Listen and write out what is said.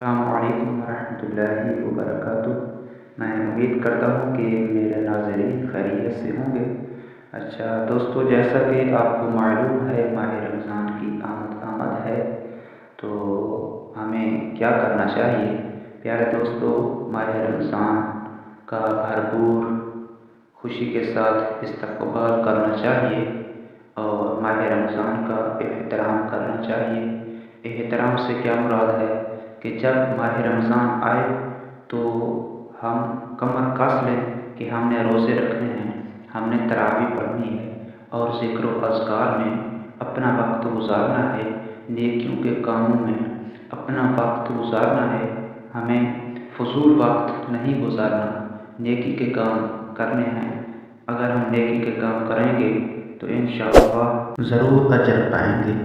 السلام علیکم ورحمۃ اللہ وبرکاتہ۔ میں امید کرتا ہوں کہ میرے ناظرین خیریت سے ہوں گے۔ اچھا دوستو، جیسا کہ آپ کو معلوم ہے ماہ رمضان کی آمد ہے، تو ہمیں کیا کرنا چاہیے؟ پیارے دوستو، ماہ رمضان کا بھرپور خوشی کے ساتھ استقبال کرنا چاہیے اور ماہ رمضان کا احترام کرنا چاہیے۔ احترام سے کیا مراد ہے کہ جب ماہ رمضان آئے تو ہم کمر کس لیں کہ ہم نے روزے رکھنے ہیں، ہم نے تراویح پڑھنی ہے اور ذکر و اذکار میں اپنا وقت گزارنا ہے، نیکیوں کے کاموں میں اپنا وقت گزارنا ہے۔ ہمیں فضول وقت نہیں گزارنا، نیکی کے کام کرنے ہیں۔ اگر ہم نیکی کے کام کریں گے تو انشاءاللہ ضرور اجر پائیں گے۔